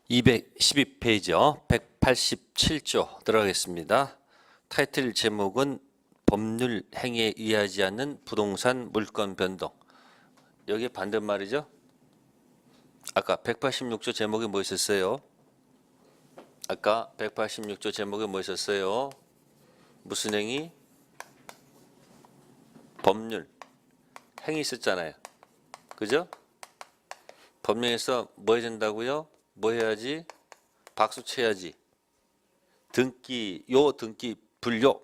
212페이지요. 187조 들어가겠습니다. 타이틀 제목은 법률 행위에 의하지 않는 부동산 물건 변동. 여기에 반대말이죠. 아까 186조 제목이 뭐 있었어요? 아까 186조 제목이 뭐 있었어요? 무슨 행위? 법률 행위 있었잖아요. 그죠? 법령에서 뭐 해야 된다고요? 뭐 해야지? 박수 쳐야지. 등기, 등기 불요.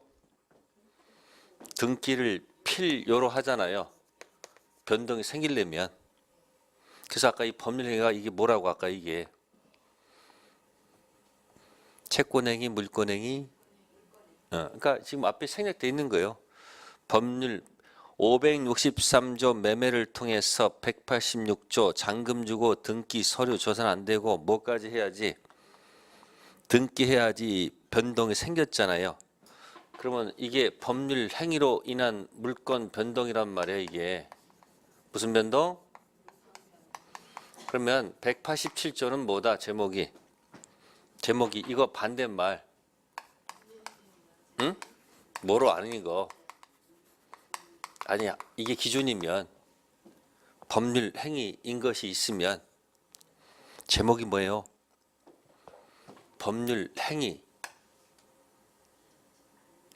등기를 필요로 하잖아요. 변동이 생기려면. 그래서 아까 이 법률행위가 이게 뭐라고 아까 이게 채권행위, 물권행위. 그러니까 지금 앞에 생략되어 있는 거예요. 법률 563조 매매를 통해서 186조 잔금 주고 등기 서류 조사는 안 되고 뭐까지 해야지? 등기해야지 변동이 생겼잖아요. 그러면 이게 법률 행위로 인한 물권 변동이란 말이에요. 이게 무슨 변동? 그러면 187조는 뭐다? 제목이 이거 반대말. 응? 뭐로 아는 이거? 아니야. 이게 기준이면 법률 행위인 것이 있으면 제목이 뭐예요? 법률 행위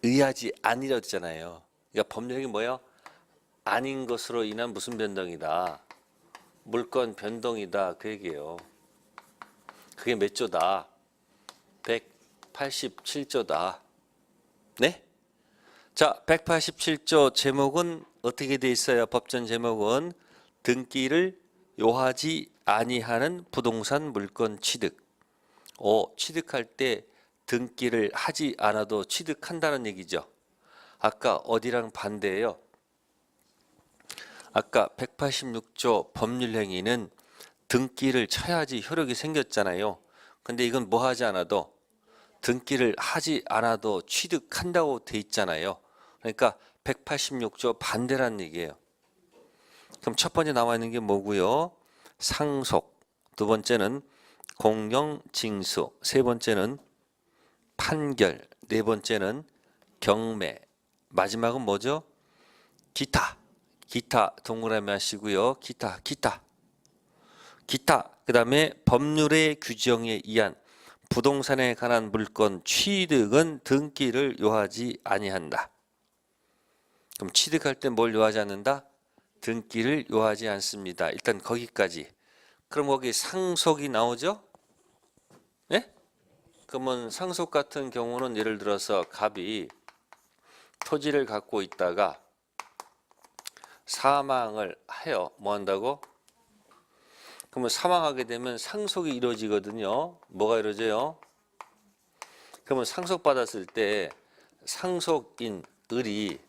의하지 아니라 했잖아요. 그러니까 법률 행위 뭐예요? 아닌 것으로 인한 무슨 변동이다. 물권 변동이다. 그 얘기예요. 그게 몇 조다? 187조다. 네? 자, 187조 제목은 어떻게 돼 있어요? 법전 제목은 등기를 요하지 아니하는 부동산 물권 취득. 취득할 때 등기를 하지 않아도 취득한다는 얘기죠. 아까 어디랑 반대예요? 아까 186조 법률행위는 등기를 쳐야지 효력이 생겼잖아요. 근데 이건 뭐 하지 않아도 등기를 하지 않아도 취득한다고 돼 있잖아요. 그러니까 186조 반대란 얘기예요. 그럼 첫 번째 나와 있는 게 뭐고요? 상속. 두 번째는 공영징수. 세 번째는 판결. 네 번째는 경매. 마지막은 뭐죠? 기타. 기타 동그라미 하시고요. 기타. 그 다음에 법률의 규정에 의한 부동산에 관한 물건 취득은 등기를 요하지 아니한다. 그럼 취득할 때 뭘 요하지 않는다? 등기를 요하지 않습니다. 일단 거기까지. 그럼 거기 상속이 나오죠? 네? 그러면 상속 같은 경우는 예를 들어서 갑이 토지를 갖고 있다가 사망을 해요. 뭐 한다고? 그러면 사망하게 되면 상속이 이루어지거든요. 뭐가 이루어져요? 그러면 상속받았을 때 상속인 을이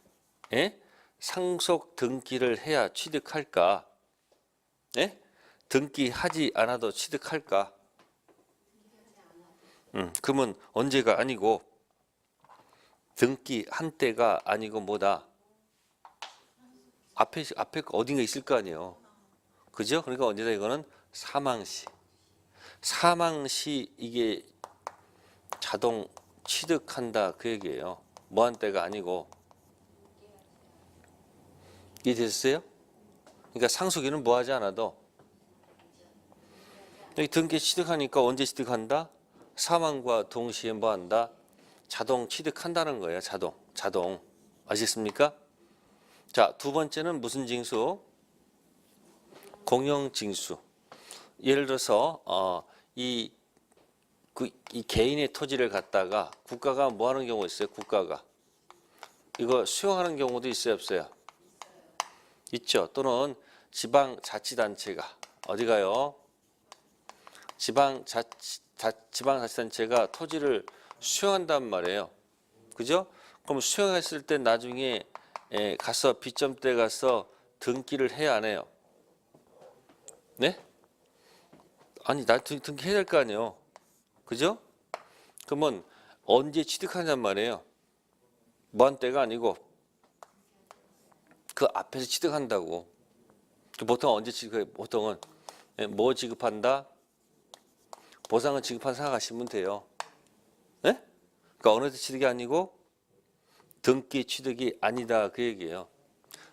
상속 등기를 해야 취득할까? 등기하지 않아도 취득할까? 그러면 언제가 아니고 등기한 때가 아니고 뭐다? 앞에 어딘가 있을 거 아니에요. 그죠? 그러니까 언제다 이거는 사망시. 사망시 이게 자동 취득한다 그 얘기예요. 뭐한 때가 아니고. 이해됐어요? 그러니까 상속인은 뭐 하지 않아도 여기 등기 취득하니까 언제 취득한다? 사망과 동시에 뭐 한다? 자동 취득한다는 거예요. 자동. 아시겠습니까? 자, 두 번째는 무슨 징수? 공영징수. 예를 들어서 이 개인의 토지를 갖다가 국가가 뭐 하는 경우가 있어요? 국가가 이거 수용하는 경우도 있어요, 없어요? 있죠. 또는 지방자치단체가 어디가요? 지방자치단체가 토지를 수용한단 말이에요. 그죠? 그럼 수용했을 때 나중에 가서 비점대 가서 등기를 해야 안 해요? 네? 아니 나 등기해야 될 거 아니에요. 그죠? 그러면 언제 취득하냔 말이에요. 뭐한 때가 아니고 그 앞에서 취득한다고. 보통 언제 취득해? 보통은 뭐 지급한다? 보상은 지급한 생각하시면 돼요. 네? 그러니까 어느 때 취득이 아니고 등기 취득이 아니다 그 얘기예요.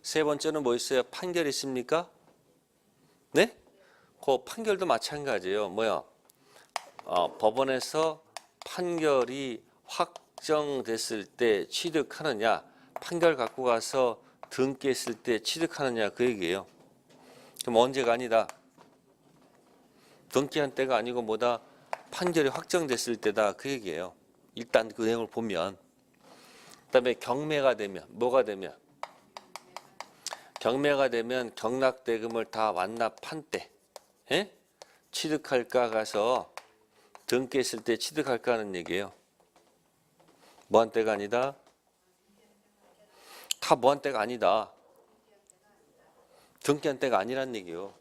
세 번째는 뭐 있어요? 판결 있습니까? 네? 그 판결도 마찬가지예요. 뭐야? 법원에서 판결이 확정됐을 때 취득하느냐, 판결 갖고 가서 등기했을 때 취득하느냐 그 얘기예요. 그럼 언제가 아니다? 등기한 때가 아니고 뭐다? 판결이 확정됐을 때다 그 얘기예요. 일단 그 내용을 보면. 그다음에 경매가 되면 뭐가 되면? 경매가 되면 경락대금을 다 완납한 때 취득할까 가서 등기했을 때 취득할까 하는 얘기예요. 뭐한 때가 아니다? 다 뭐한 때가 아니다. 등기한 때가 아니란 얘기예요.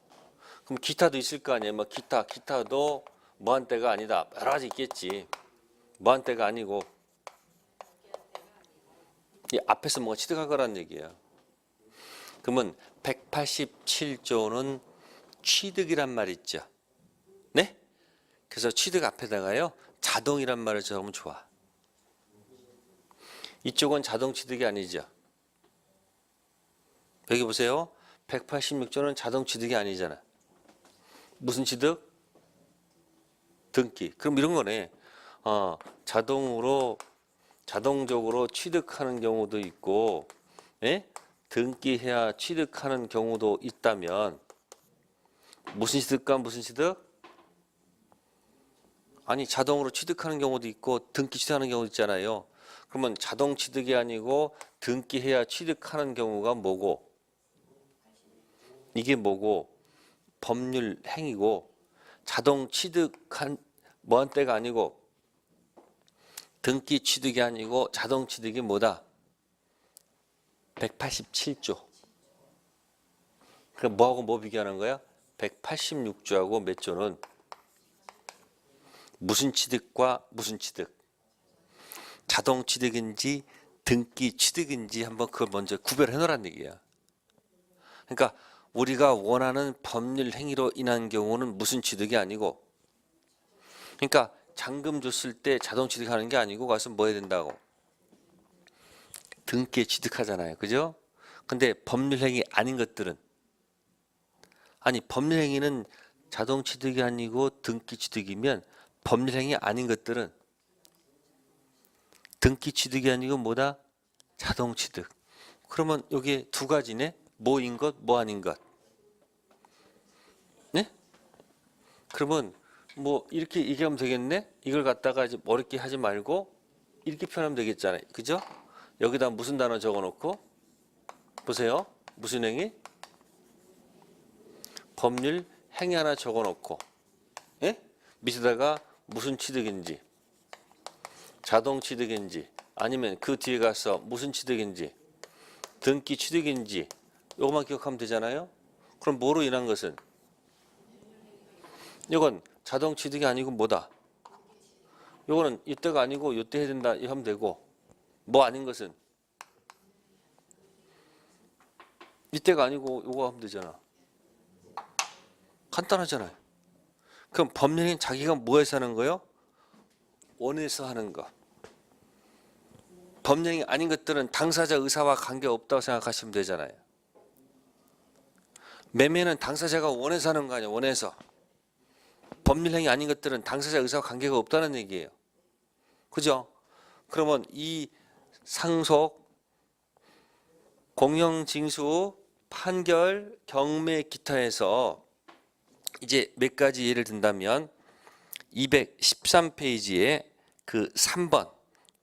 그럼 기타도 있을 거 아니에요. 뭐 기타도 뭐한 때가 아니다. 여러 가지 있겠지. 뭐한 때가 아니고 이 앞에서 뭐가 취득할 거란 얘기야. 그러면 187조는 취득이란 말 있죠. 네? 그래서 취득 앞에다가요 자동이란 말을 적으면 좋아. 이쪽은 자동 취득이 아니죠. 여기 보세요. 186조는 자동 취득이 아니잖아. 무슨 취득? 등기. 그럼 이런 거네. 자동적으로 취득하는 경우도 있고, 등기해야 취득하는 경우도 있다면 무슨 취득과 무슨 취득? 아니 자동으로 취득하는 경우도 있고 등기 취득하는 경우도 있잖아요. 그러면 자동 취득이 아니고 등기해야 취득하는 경우가 뭐고? 이게 뭐고? 법률 행위고 자동 취득한 뭐한 때가 아니고 등기 취득이 아니고 자동 취득이 뭐다? 187조. 그럼 뭐하고 뭐 비교하는 거야? 186조하고 몇 조는 무슨 취득과 무슨 취득? 자동 취득인지 등기 취득인지 한번 그걸 먼저 구별해 놓으란 얘기야. 그러니까 우리가 원하는 법률 행위로 인한 경우는 무슨 취득이 아니고, 그러니까 잔금 줬을 때 자동 취득하는 게 아니고 가서 뭐 해야 된다고? 등기에 취득하잖아요. 그죠? 근데 법률 행위 아닌 것들은, 아니 법률 행위는 자동 취득이 아니고 등기 취득이면 법률 행위 아닌 것들은 등기 취득이 아니고 뭐다? 자동 취득. 그러면 여기 두 가지네. 뭐인 것, 뭐 아닌 것. 네? 그러면 뭐 이렇게 얘기하면 되겠네. 이걸 갖다가 이제 어렵게 하지 말고 이렇게 표현하면 되겠잖아요. 그죠? 여기다 무슨 단어 적어놓고 보세요. 무슨 행위? 법률 행위 하나 적어놓고, 밑에다가 무슨 취득인지, 자동 취득인지, 아니면 그 뒤에 가서 무슨 취득인지, 등기 취득인지, 요것만 기억하면 되잖아요. 그럼 뭐로 인한 것은? 이건 자동 취득이 아니고 뭐다? 요거는 이때가 아니고 요때 해야 된다 하면 되고, 뭐 아닌 것은? 이때가 아니고 요거 하면 되잖아. 간단하잖아요. 그럼 법령은 자기가 뭐해서 하는 거예요? 원해서 하는 거. 법령이 아닌 것들은 당사자 의사와 관계없다고 생각하시면 되잖아요. 매매는 당사자가 원해서 하는 거 아니에요. 원해서. 법률행위 아닌 것들은 당사자 의사와 관계가 없다는 얘기예요. 그죠? 그러면 이 상속, 공영징수, 판결, 경매, 기타에서 이제 몇 가지 예를 든다면 213페이지에 그 3번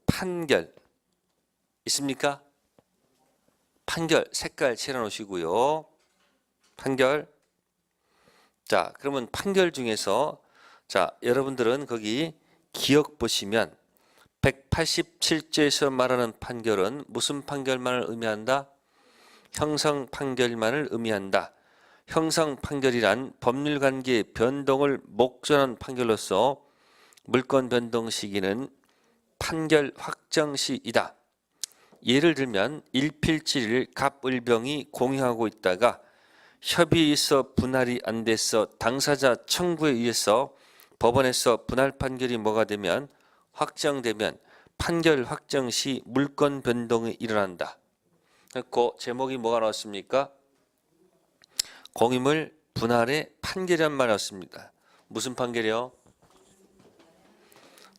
판결 있습니까? 판결 색깔 칠해 놓으시고요. 판결. 자, 그러면 판결 중에서 자, 여러분들은 거기 기억 보시면 187조에서 말하는 판결은 무슨 판결만을 의미한다? 형성 판결만을 의미한다. 형성 판결이란 법률관계의 변동을 목전한 판결로서 물권 변동 시기는 판결 확정 시이다. 예를 들면 일필지를 갑을병이 공유하고 있다가 협의에 있어 분할이 안 돼서 당사자 청구에 의해서 법원에서 분할 판결이 뭐가 되면 확정되면 판결 확정 시 물권 변동이 일어난다. 그 제목이 뭐가 나왔습니까? 공유물 분할의 판결이란 말이 나왔습니다. 무슨 판결이요?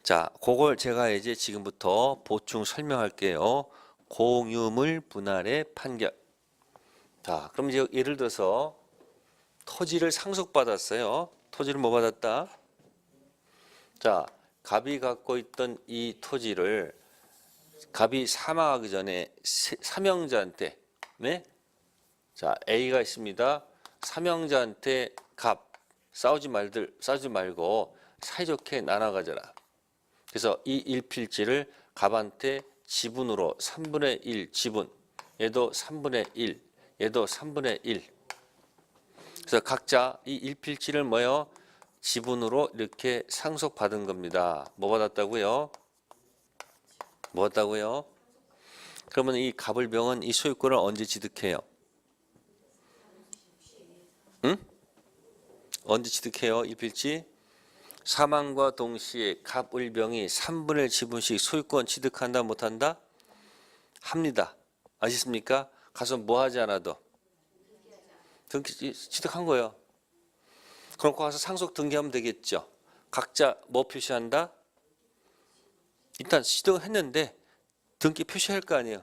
자, 그걸 제가 이제 지금부터 보충 설명할게요. 공유물 분할의 판결. 자, 그럼 이제 예를 들어서 토지를 상속받았어요. 토지를 뭐 받았다? 자, 갑이 갖고 있던 이 토지를 갑이 사망하기 전에 사명자한테, 네? 자, A가 있습니다. 사명자한테 갑 싸우지 말고 사이좋게 나눠 가져라. 그래서 이 일필지를 갑한테 지분으로 3분의 1 지분, 얘도 3분의 1, 얘도 3분의 1. 그래서 각자 이 일필지를 뭐요? 지분으로 이렇게 상속받은 겁니다. 뭐 받았다고요? 뭐 받았다고요? 그러면 이 갑을병은 이 소유권을 언제 취득해요? 응? 언제 취득해요? 일필지? 사망과 동시에 갑을병이 3분의 1 지분씩 소유권 취득한다 못한다? 합니다. 아시습니까? 가서 뭐 하지 않아도 등기 취득한 거예요. 그럼 가서 상속 등기하면 되겠죠. 각자 뭐 표시한다? 일단 취득을 했는데 등기 표시할 거 아니에요.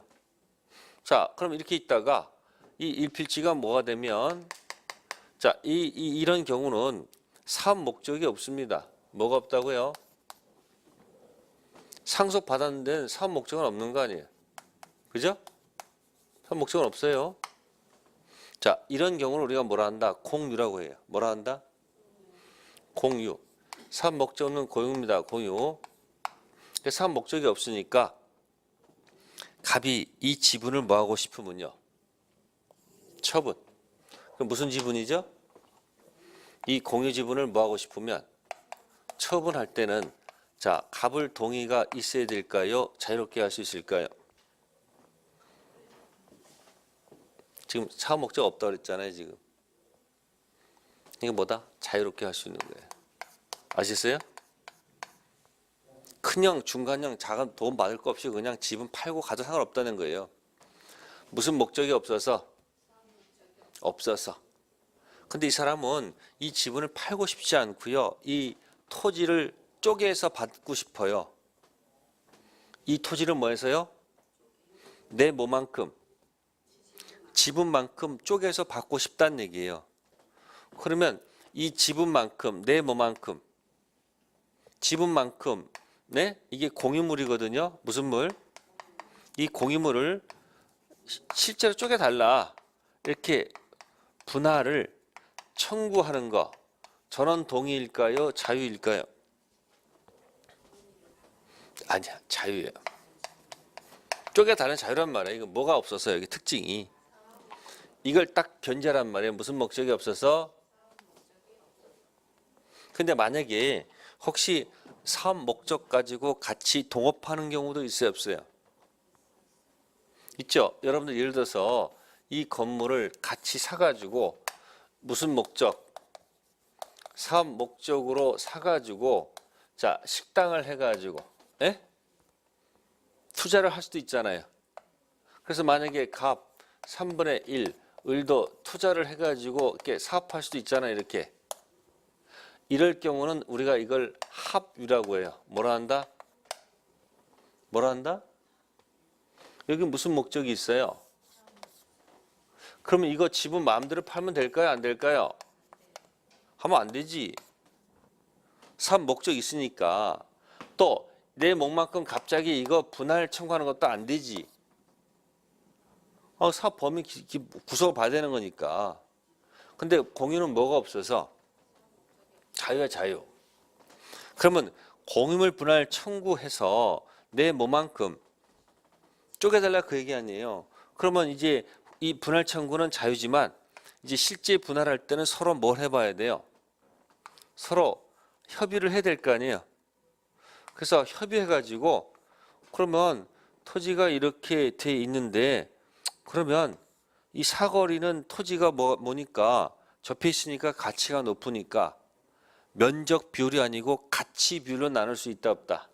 자, 그럼 이렇게 있다가 이 일필지가 뭐가 되면 자, 이런 경우는 사업 목적이 없습니다. 뭐가 없다고요? 상속 받았는 데는 사업 목적은 없는 거 아니에요. 그죠? 사업 목적은 없어요. 자, 이런 경우를 우리가 뭐라 한다? 공유라고 해요. 뭐라 한다? 공유. 사업 목적 없는 고유입니다. 공유. 사업 목적이 없으니까 갑이 이 지분을 뭐 하고 싶으면요? 처분. 그럼 무슨 지분이죠? 이 공유 지분을 뭐 하고 싶으면 처분할 때는 자, 갑을 동의가 있어야 될까요? 자유롭게 할 수 있을까요? 지금 사업 목적 없다고 그랬잖아요, 지금. 이게 뭐다? 자유롭게 할 수 있는 거예요. 아시겠어요? 큰형, 중간형, 작은 돈 받을 거 없이 그냥 집은 팔고 가도 상관없다는 거예요. 무슨 목적이 없어서? 없어서. 근데 이 사람은 이 지분을 팔고 싶지 않고요. 이 토지를 쪼개서 받고 싶어요. 이 토지를 뭐 해서요? 내 뭐만큼? 지분만큼 쪼개서 받고 싶다는 얘기예요. 그러면 이 지분만큼, 내 뭐만큼? 지분만큼, 네? 이게 공유물이거든요. 무슨 물? 이 공유물을 실제로 쪼개달라. 이렇게 분할을 청구하는 거. 전원 동의일까요? 자유일까요? 아니야, 자유예요. 쪼개달라는 자유란 말이에요. 이거 뭐가 없어서 여기 특징이. 이걸 딱 견제란 말이에요. 무슨 목적이 없어서? 근데 만약에 혹시 사업 목적 가지고 같이 동업하는 경우도 있어요, 없어요? 있죠. 여러분들 예를 들어서 이 건물을 같이 사가지고 무슨 목적? 사업 목적으로 사가지고 자, 식당을 해가지고 에? 투자를 할 수도 있잖아요. 그래서 만약에 갑 3분의 1 을도 투자를 해가지고 이렇게 사업할 수도 있잖아요. 이렇게. 이럴 경우는 우리가 이걸 합유라고 해요. 뭐라 한다? 뭐라 한다? 여기 무슨 목적이 있어요? 그러면 이거 지분 마음대로 팔면 될까요? 안 될까요? 하면 안 되지. 사업 목적이 있으니까. 또 내 목만큼 갑자기 이거 분할 청구하는 것도 안 되지. 사업 범위 구속을 봐야 되는 거니까. 근데 공유는 뭐가 없어서? 자유야, 자유. 그러면 공유물 분할 청구해서 내 뭐만큼 쪼개달라 그 얘기 아니에요. 그러면 이제 이 분할 청구는 자유지만 이제 실제 분할할 때는 서로 뭘 해봐야 돼요? 서로 협의를 해야 될 거 아니에요. 그래서 협의해가지고 그러면 토지가 이렇게 돼 있는데 그러면 이 사거리는 토지가 뭐니까 접해 있으니까 가치가 높으니까 면적 비율이 아니고 가치 비율로 나눌 수 있다 없다?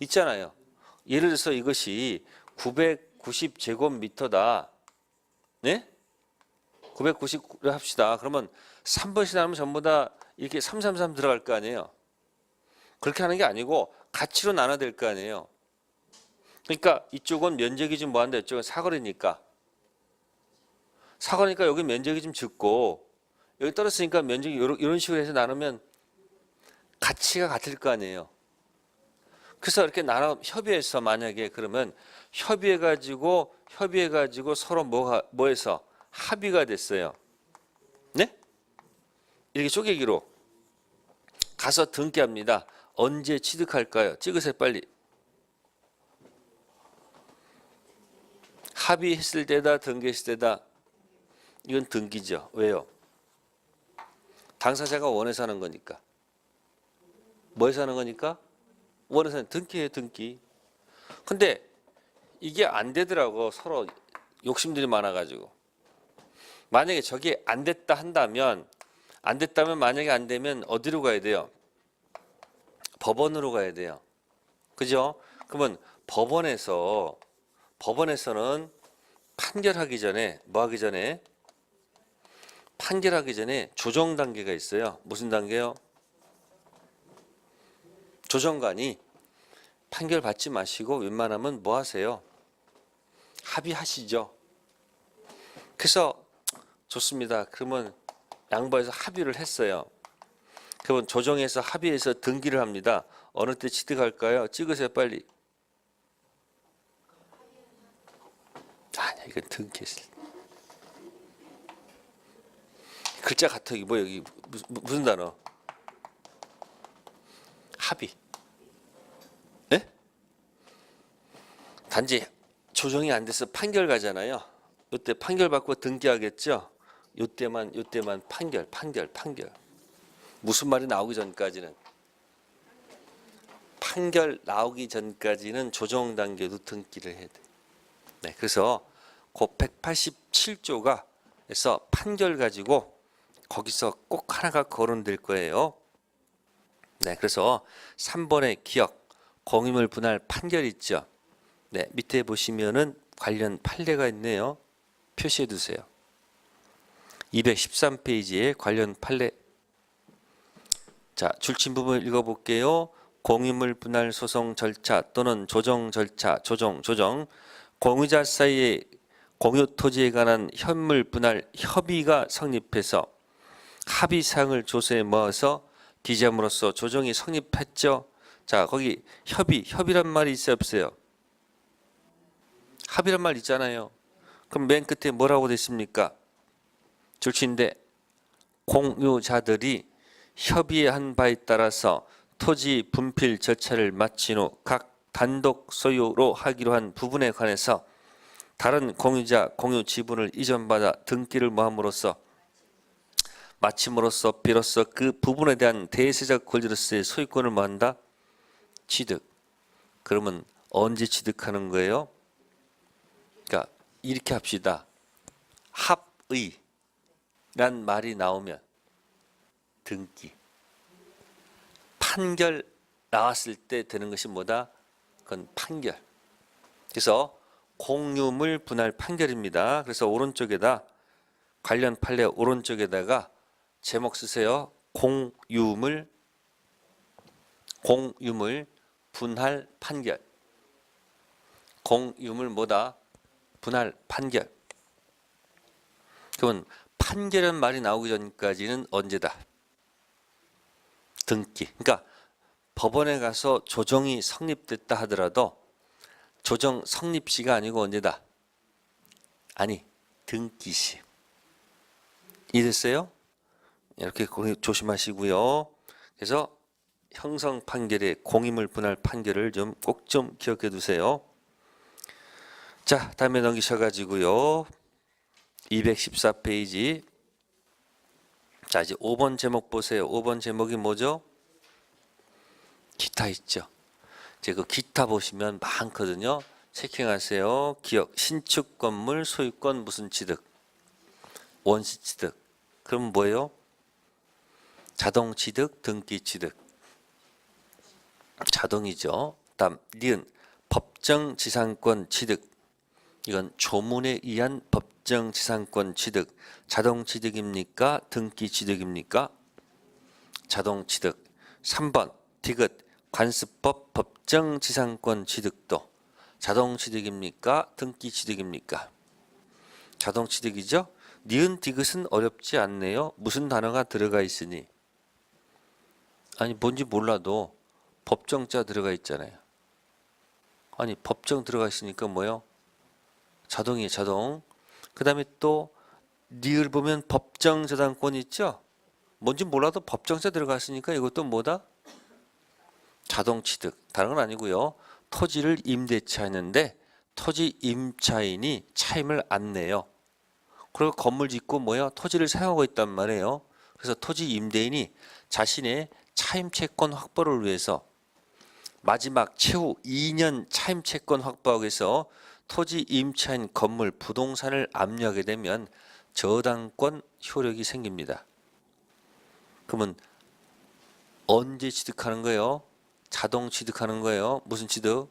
있잖아요. 예를 들어서 이것이 990제곱미터다. 네? 990를 합시다. 그러면 3번씩 나누면 전부 다 이렇게 333 들어갈 거 아니에요. 그렇게 하는 게 아니고 가치로 나눠야 될 거 아니에요. 그러니까 이쪽은 면적이 좀 뭐한다, 이쪽은 사거리니까. 사거리니까 여기 면적이 좀 적고 여기 떨어졌으니까 면적이 이런 식으로 해서 나누면 가치가 같을 거 아니에요. 그래서 이렇게 나눠 협의해서 만약에 그러면 협의해가지고 서로 뭐해서 합의가 됐어요. 네? 이렇게 쪼개기로 가서 등기합니다. 언제 취득할까요? 찍으세요 빨리. 합의했을 때다 등기했을 때다. 이건 등기죠. 왜요? 당사자가 원해서 하는 거니까. 뭐해서 하는 거니까? 원해서 하는 등기해요 등기. 근데 이게 안 되더라고. 서로 욕심들이 많아가지고. 만약에 저게 안 됐다면 만약에 안 되면 어디로 가야 돼요? 법원으로 가야 돼요. 그죠? 그러면 법원에서는 판결하기 전에 뭐 하기 전에? 판결하기 전에 조정 단계가 있어요. 무슨 단계요? 조정관이 판결 받지 마시고 웬만하면 뭐 하세요? 합의하시죠. 그래서 좋습니다. 그러면 양보해서 합의를 했어요. 그러면 조정해서 합의해서 등기를 합니다. 어느 때 취득할까요? 찍으세요 빨리. 아니야 이건 등기했을 때. 글자 같아. 이거 뭐 여기 무슨 단어? 합의. 네? 단지 조정이 안 돼서 판결 가잖아요. 이때 판결 받고 등기하겠죠. 이때만 판결. 무슨 말이 나오기 전까지는 판결 나오기 전까지는 조정 단계도 등기를 해야 돼. 네, 그래서 그 187조가 그래서 판결 가지고 거기서 꼭 하나가 거론될 거예요. 네, 그래서 3번의 기억, 공유물 분할 판결 있죠. 네, 밑에 보시면은 관련 판례가 있네요. 표시해 두세요. 213페이지에 관련 판례. 자, 줄침 부분 읽어볼게요. 공유물 분할 소송 절차 또는 조정 절차, 조정. 공유자 사이의 공유 토지에 관한 현물 분할 협의가 성립해서 합의사항을 조서에 모아서 기재함으로써 조정이 성립했죠. 자, 거기 협의란 말이 있어요, 없어요? 합의란 말 있잖아요. 그럼 맨 끝에 뭐라고 됐습니까? 줄치인데 공유자들이 협의한 바에 따라서 토지 분필 절차를 마친 후 각 단독 소유로 하기로 한 부분에 관해서 다른 공유자 공유 지분을 이전받아 등기를 마침으로써 비로소 그 부분에 대한 대세적 권리로서의 소유권을 뭐한다? 취득. 그러면 언제 취득하는 거예요? 그러니까 이렇게 합시다. 합의란 말이 나오면 등기. 판결 나왔을 때 되는 것이 뭐다? 그건 판결. 그래서 공유물 분할 판결입니다. 그래서 오른쪽에다 관련 판례 오른쪽에다가 제목 쓰세요. 공유물 분할 판결. 공유물 뭐다? 분할 판결. 그러면 판결은 말이 나오기 전까지는 언제다? 등기. 그러니까 법원에 가서 조정이 성립됐다 하더라도 조정 성립시가 아니고 언제다? 아니, 등기시. 이해됐어요? 이렇게 조심하시고요. 그래서 형성 판결의 공유물 분할 판결을 꼭 좀 기억해 두세요. 자, 다음에 넘기셔가지고요. 214페이지. 자, 이제 5번 제목 보세요. 5번 제목이 뭐죠? 기타 있죠. 이제 그 기타 보시면 많거든요. 체킹하세요. 기억, 신축 건물 소유권 무슨 취득? 원시 취득. 그럼 뭐예요? 자동 취득, 등기 취득. 자동이죠. 다음 니은 법정 지상권 취득. 이건 조문에 의한 법정 지상권 취득. 자동 취득입니까? 등기 취득입니까? 자동 취득. 3번 디귿 관습법 법정 지상권 취득도 자동 취득입니까? 등기 취득입니까? 자동 취득이죠. 니은 디귿은 어렵지 않네요. 무슨 단어가 들어가 있으니? 아니 뭔지 몰라도 법정자 들어가 있잖아요. 아니 법정 들어가 있으니까 뭐요? 자동이에요. 자동. 그 다음에 또 니을 보면 법정 저당권 있죠? 뭔지 몰라도 법정자 들어갔으니까 이것도 뭐다? 자동 취득. 다른 건 아니고요. 토지를 임대차했는데 토지 임차인이 차임을 안 내요. 그리고 건물 짓고 뭐야? 토지를 사용하고 있단 말이에요. 그래서 토지 임대인이 자신의 차임 채권 확보를 위해서 마지막 최후 2년 차임 채권 확보하기 위해서 토지 임차인 건물 부동산을 압류하게 되면 저당권 효력이 생깁니다. 그러면 언제 취득하는 거예요? 자동 취득하는 거예요. 무슨 취득?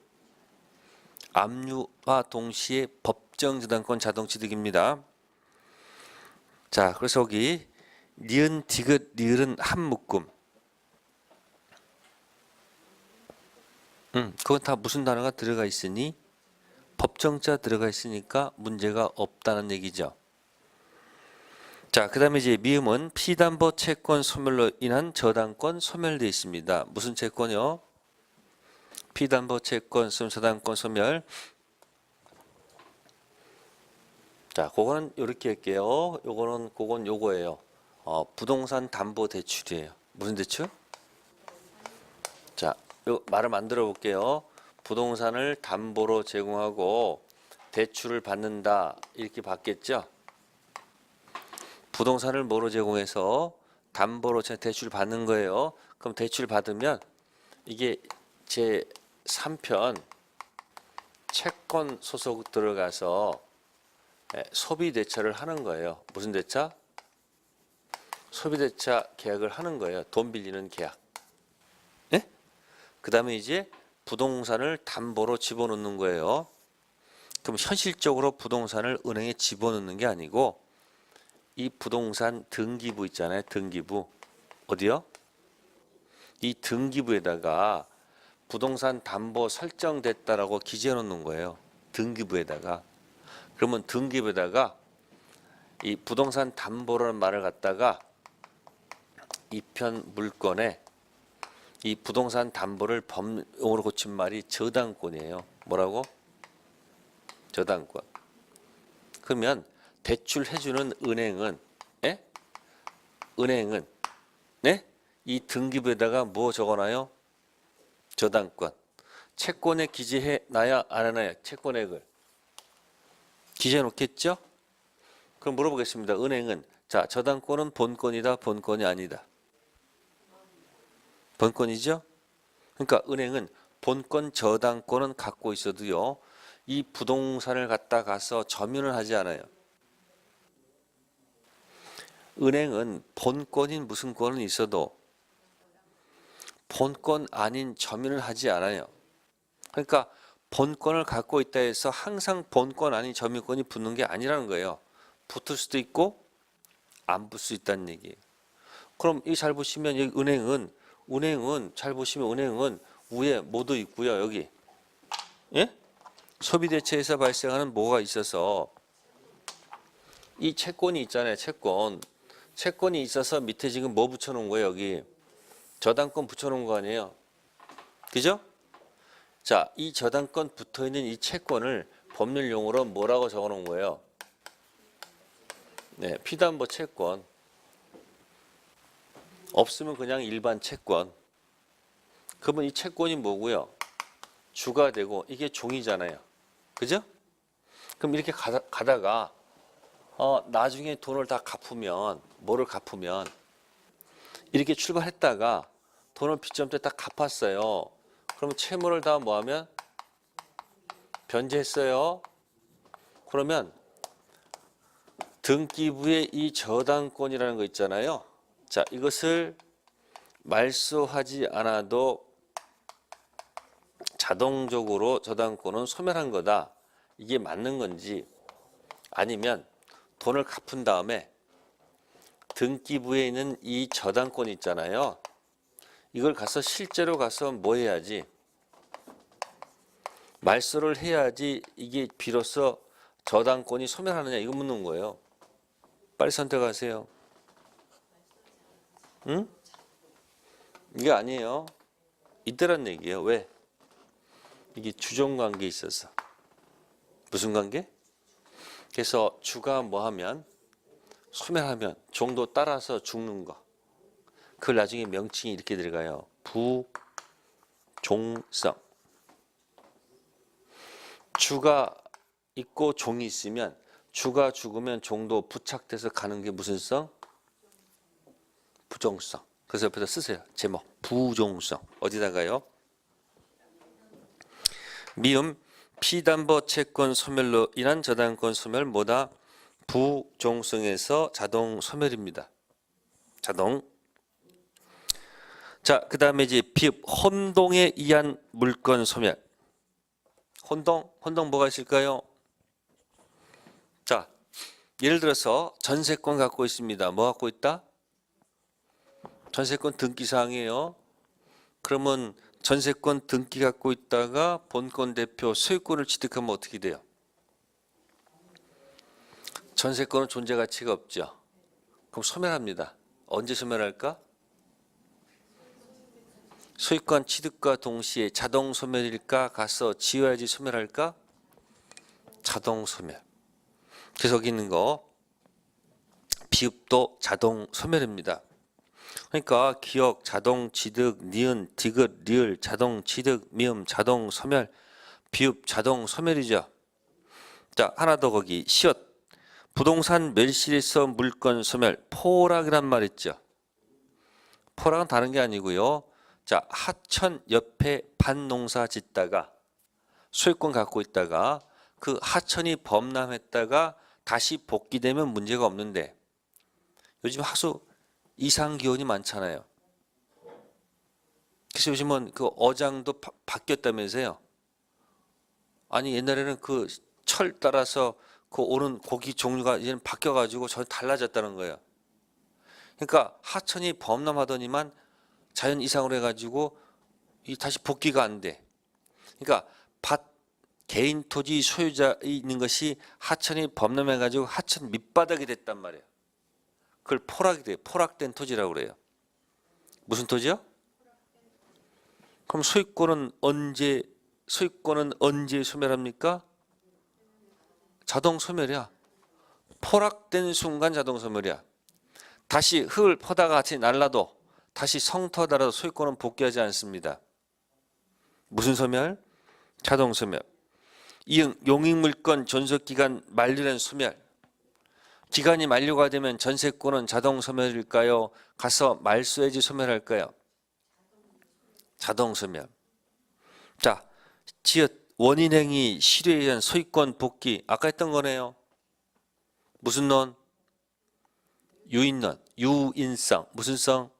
압류와 동시에 법정 저당권 자동 취득입니다. 자, 그래서 여기 니은 디귿 리을은 한 묶음. 그건 다 무슨 단어가 들어가 있으니 법정자 들어가 있으니까 문제가 없다는 얘기죠. 자, 그 다음에 이제 미음은 피담보 채권 소멸로 인한 저당권 소멸되어 있습니다. 무슨 채권이요? 피담보 채권 저당권 소멸. 자, 그거는 이렇게 할게요. 요거는 그건 요거예요. 부동산 담보 대출이에요. 무슨 대출? 자, 요 말을 만들어 볼게요. 부동산을 담보로 제공하고 대출을 받는다 이렇게 받겠죠? 부동산을 뭐로 제공해서 담보로 대출을 받는 거예요. 그럼 대출 받으면 이게 제 3편 채권 소속 들어가서 소비 대차를 하는 거예요. 무슨 대차? 소비 대차 계약을 하는 거예요. 돈 빌리는 계약. 네? 그 다음에 이제 부동산을 담보로 집어넣는 거예요. 그럼 현실적으로 부동산을 은행에 집어넣는 게 아니고 이 부동산 등기부 있잖아요. 등기부. 어디요? 이 등기부에다가 부동산 담보 설정됐다라고 기재해 놓는 거예요. 등기부에다가. 그러면 등기부에다가 이 부동산 담보라는 말을 갖다가 이 편 물건에 이 부동산 담보를 법용어로 고친 말이 저당권이에요. 뭐라고? 저당권. 그러면 대출해주는 은행은 네? 이 등기부에다가 뭐 적어놔요? 저당권. 채권에 기재해 놔야 안 하나요? 채권액을 기재해 놓겠죠? 그럼 물어보겠습니다. 은행은 자 저당권은 본권이다 본권이 아니다. 본권이죠? 그러니까 은행은 본권 저당권은 갖고 있어도요. 이 부동산을 갖다 가서 점유는 하지 않아요. 은행은 본권인 무슨 권은 있어도 본권 아닌 점유는 하지 않아요. 그러니까 본권을 갖고 있다 해서 항상 본권 아닌 점유권이 붙는 게 아니라는 거예요. 붙을 수도 있고 안 붙을 수 있다는 얘기예요. 그럼 이 잘 보시면 여기 은행은 잘 보시면 은행은 위에 뭐도 있고요. 여기 예? 소비대체에서 발생하는 뭐가 있어서 이 채권이 있잖아요. 채권이 있어서 밑에 지금 뭐 붙여놓은 거예요. 여기 저당권 붙여놓은 거 아니에요. 그죠? 자, 이 저당권 붙어있는 이 채권을 법률 용어로 뭐라고 적어놓은 거예요? 네, 피담보 채권. 없으면 그냥 일반 채권. 그러면 이 채권이 뭐고요? 주가 되고 이게 종이잖아요. 그죠? 그럼 이렇게 가다가 나중에 돈을 다 갚으면 뭐를 갚으면 이렇게 출발했다가 돈을 빚점 때 딱 갚았어요. 그러면 채무를 다 뭐하면 변제했어요. 그러면 등기부에 이 저당권이라는 거 있잖아요. 자, 이것을 말소하지 않아도 자동적으로 저당권은 소멸한 거다. 이게 맞는 건지, 아니면 돈을 갚은 다음에 등기부에 있는 이 저당권 있잖아요. 이걸 가서 실제로 가서 뭐 해야지? 말소를 해야지 이게 비로소 저당권이 소멸하느냐, 이거 묻는 거예요. 빨리 선택하세요. 응? 이게 아니에요. 이때란 얘기예요. 왜? 이게 주종관계에 있어서. 무슨 관계? 그래서 주가 뭐 하면, 소멸하면 종도 따라서 죽는 거. 그걸 나중에 명칭이 이렇게 들어가요. 부종성. 주가 있고 종이 있으면 주가 죽으면 종도 부착돼서 가는 게 무슨 성? 부종성. 그래서 옆에다 쓰세요. 제목. 부종성. 어디다가요? 미음 피담보 채권 소멸로 인한 저당권 소멸 뭐다? 부종성에서 자동 소멸입니다. 자동. 자, 그 다음에 이제 비읍 혼동에 의한 물권 소멸. 혼동 뭐가 있을까요? 자, 예를 들어서 전세권 갖고 있습니다. 뭐 갖고 있다? 전세권 등기사항이에요. 그러면 전세권 등기 갖고 있다가 본권 대표 소유권을 취득하면 어떻게 돼요? 전세권은 존재 가치가 없죠. 그럼 소멸합니다. 언제 소멸할까? 소유권 취득과 동시에 자동 소멸일까? 가서 지어야지 소멸할까? 자동 소멸. 그래서 여기 있는 거 비읍도 자동 소멸입니다. 그러니까 기억, 자동 취득, 니은, 디귿, 리을, 자동 취득, 미음, 자동 소멸, 비읍 자동 소멸이죠. 자, 하나 더 거기 시옷. 부동산 멸실에서 물권 소멸, 포락이란 말 있죠. 포락은 다른 게 아니고요. 자, 하천 옆에 밭농사 짓다가 소유권 갖고 있다가 그 하천이 범람했다가 다시 복귀되면 문제가 없는데, 요즘 하수 이상 기온이 많잖아요. 그래서 요즘은 그 어장도 바뀌었다면서요. 아니 옛날에는 그 철 따라서 그 오는 고기 종류가 이제는 바뀌어가지고 전혀 달라졌다는 거예요. 그러니까 하천이 범람하더니만 자연 이상으로 해가지고 다시 복귀가 안 돼. 그러니까 밭 개인 토지 소유자에 있는 것이 하천이 범람해가지고 하천 밑바닥이 됐단 말이에요. 그걸 포락이 돼요. 포락된 토지라고 그래요. 무슨 토지요? 그럼 소유권은 언제 소멸합니까? 자동 소멸이야. 포락된 순간 자동 소멸이야. 다시 흙을 퍼다가 같이 날라도 다시 성터다라도 소유권은 복귀하지 않습니다. 무슨 소멸? 자동 소멸. 이응 용익물권 존속기간 만료된 소멸. 기간이 만료가 되면 전세권은 자동 소멸일까요? 가서 말소해지 소멸할까요? 자동 소멸. 자, 지읒 원인행위 실효에 의한 소유권 복귀. 아까 했던 거네요. 무슨 론? 유인론. 유인성. 무슨 성?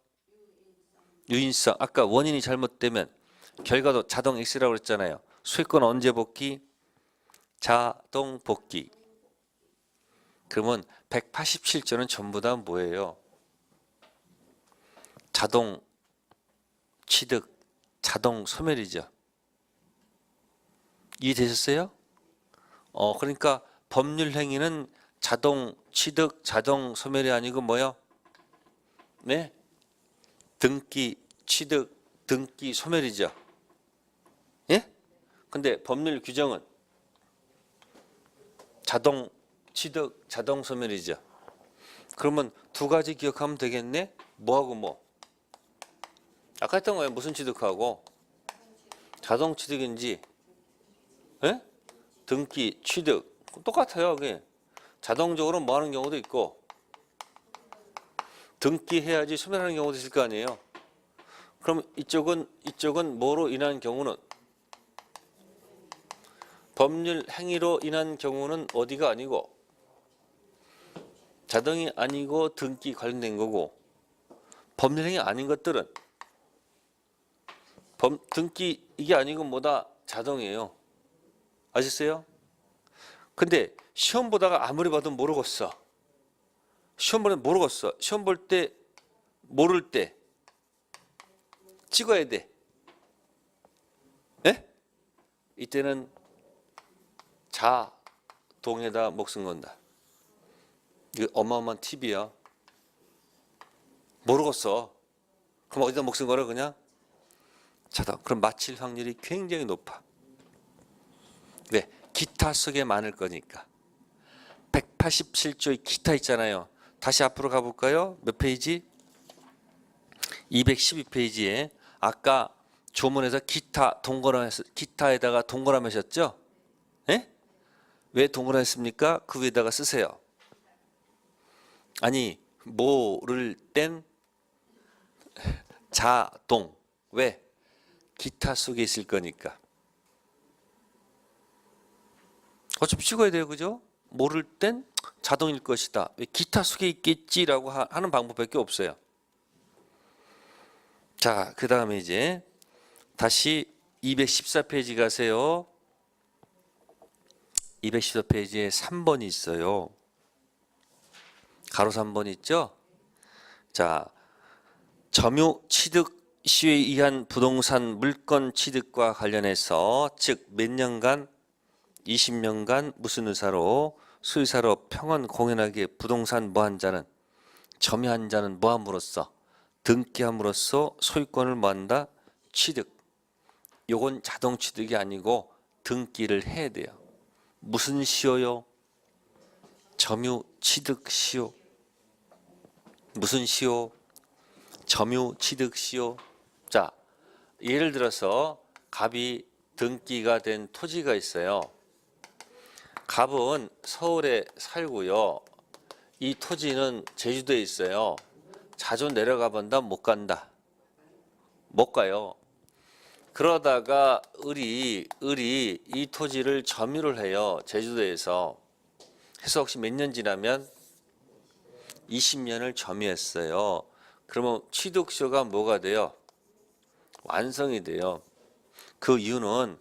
유인성. 아까 원인이 잘못되면 결과도 자동 X라고 그랬잖아요. 소유권 언제 복귀? 자동 복귀. 그러면 187조는 전부 다 뭐예요? 자동 취득, 자동 소멸이죠. 이해되셨어요? 그러니까 법률 행위는 자동 취득, 자동 소멸이 아니고 뭐요? 네? 등기 취득, 등기 소멸이죠. 예? 근데 법률 규정은 자동 취득, 자동 소멸이죠. 그러면 두 가지 기억하면 되겠네? 뭐하고 뭐? 아까 했던 거예요. 무슨 취득하고? 자동 취득인지, 예? 등기 취득. 똑같아요. 그게. 자동적으로 뭐 하는 경우도 있고, 등기해야지 소멸하는 경우도 있을 거 아니에요. 그럼 이쪽은 뭐로 인한 경우는? 법률 행위로 인한 경우는 어디가 아니고, 자동이 아니고 등기 관련된 거고, 법률 행위 아닌 것들은 등기 이게 아니고 뭐다 자동이에요. 아셨어요? 근데 시험 보다가 아무리 봐도 모르겠어. 시험 보면 모르겠어. 시험 볼 때 모를 때 찍어야 돼. 예? 이때는 자동에다 목숨 건다. 이거 어마어마한 팁이야. 모르겠어. 그럼 어디다 목숨 걸어 그냥? 자동. 그럼 맞힐 확률이 굉장히 높아. 왜? 기타 속에 많을 거니까. 187조의 기타 있잖아요. 다시 앞으로 가볼까요? 몇 페이지? 212페이지에 아까 조문에서 기타 동그라미 기타에다가 동그라미 하셨죠? 예? 왜 동그라미 했습니까? 그 위에다가 쓰세요. 아니 모를 땐 자동. 왜? 기타 속에 있을 거니까. 어차피 찍어야 돼요. 그죠? 모를 땐 자동일 것이다. 왜? 기타 속에 있겠지라고 하는 방법밖에 없어요. 자, 그 다음에 이제 다시 214페이지 가세요. 214페이지에 3번이 있어요. 가로 3번 있죠? 자, 점유 취득 시효에 의한 부동산 물건 취득과 관련해서 즉 몇 년간 20년간 무슨 의사로 수의사로 평원 공연하게 부동산 뭐한 자는 점유한 자는 뭐함으로써 등기함으로써 소유권을 뭐한다? 취득. 요건 자동 취득이 아니고 등기를 해야 돼요. 무슨 시효요? 점유 취득 시효. 무슨 시효? 점유 취득 시효. 자, 예를 들어서 갑이 등기가 된 토지가 있어요. 갑은 서울에 살고요. 이 토지는 제주도에 있어요. 자주 내려가 본다? 못 간다? 못 가요. 그러다가 을이 이 토지를 점유를 해요. 제주도에서. 해서 혹시 몇 년 지나면 20년을 점유했어요. 그러면 취득시효가 뭐가 돼요? 완성이 돼요. 그 이유는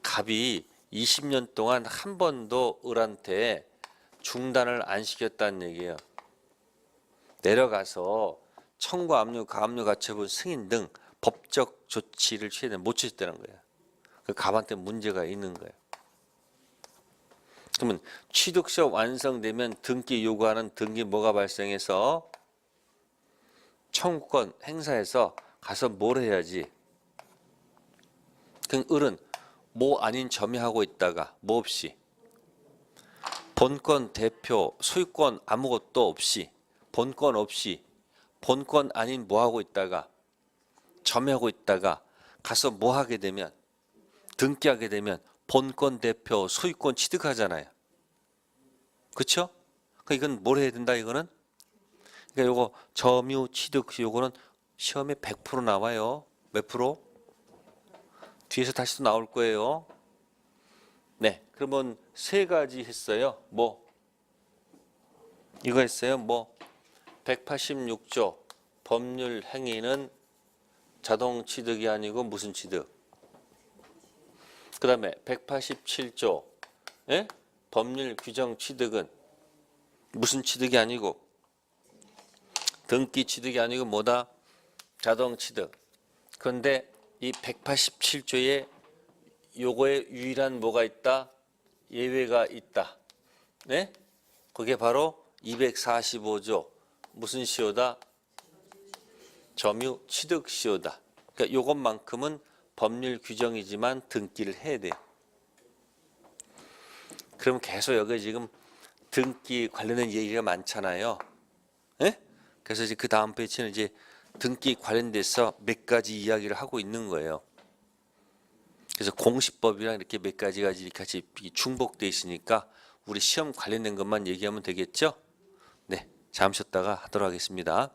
갑이 20년 동안 한 번도 을한테 중단을 안 시켰다는 얘기예요. 내려가서 청구, 압류, 가압류, 가처분, 승인 등 법적 조치를 취해야 못 취했다는 거예요. 그 갑한테 문제가 있는 거예요. 그러면 취득시효 완성되면 등기 요구하는 등기 뭐가 발생해서 청구권 행사해서 가서 뭘 해야지? 그 을은 뭐 아닌 점유하고 있다가 뭐 없이 본권 대표 소유권 아무것도 없이 본권 없이 본권 아닌 뭐 하고 있다가 점유하고 있다가 가서 뭐 하게 되면 등기하게 되면 본권 대표 소유권 취득하잖아요. 그렇죠? 이건 뭘 해야 된다 이거는? 그러니까 요거 점유 취득 요거는 시험에 100% 나와요. 몇 프로? 뒤에서 다시 또 나올 거예요. 네, 그러면 세 가지 했어요. 뭐 이거 했어요. 뭐 186조 법률 행위는 자동 취득이 아니고 무슨 취득? 그 다음에 187조 예? 법률 규정 취득은 무슨 취득이 아니고 등기 취득이 아니고 뭐다? 자동 취득. 그런데 이 187조에 요거에 유일한 뭐가 있다? 예외가 있다. 네? 그게 바로 245조 무슨 시효다? 점유 취득 시효다. 그러니까 요것만큼은 법률 규정이지만 등기를 해야 돼요. 그럼 계속 여기 지금 등기 관련된 얘기가 많잖아요. 네? 그래서 이제 그 다음 페이지는 이제 등기 관련돼서 몇 가지 이야기를 하고 있는 거예요. 그래서 공시법이랑 이렇게 몇 가지가 이렇게 같이 중복돼 있으니까 우리 시험 관련된 것만 얘기하면 되겠죠? 네, 잠시 쉬었다가 하도록 하겠습니다.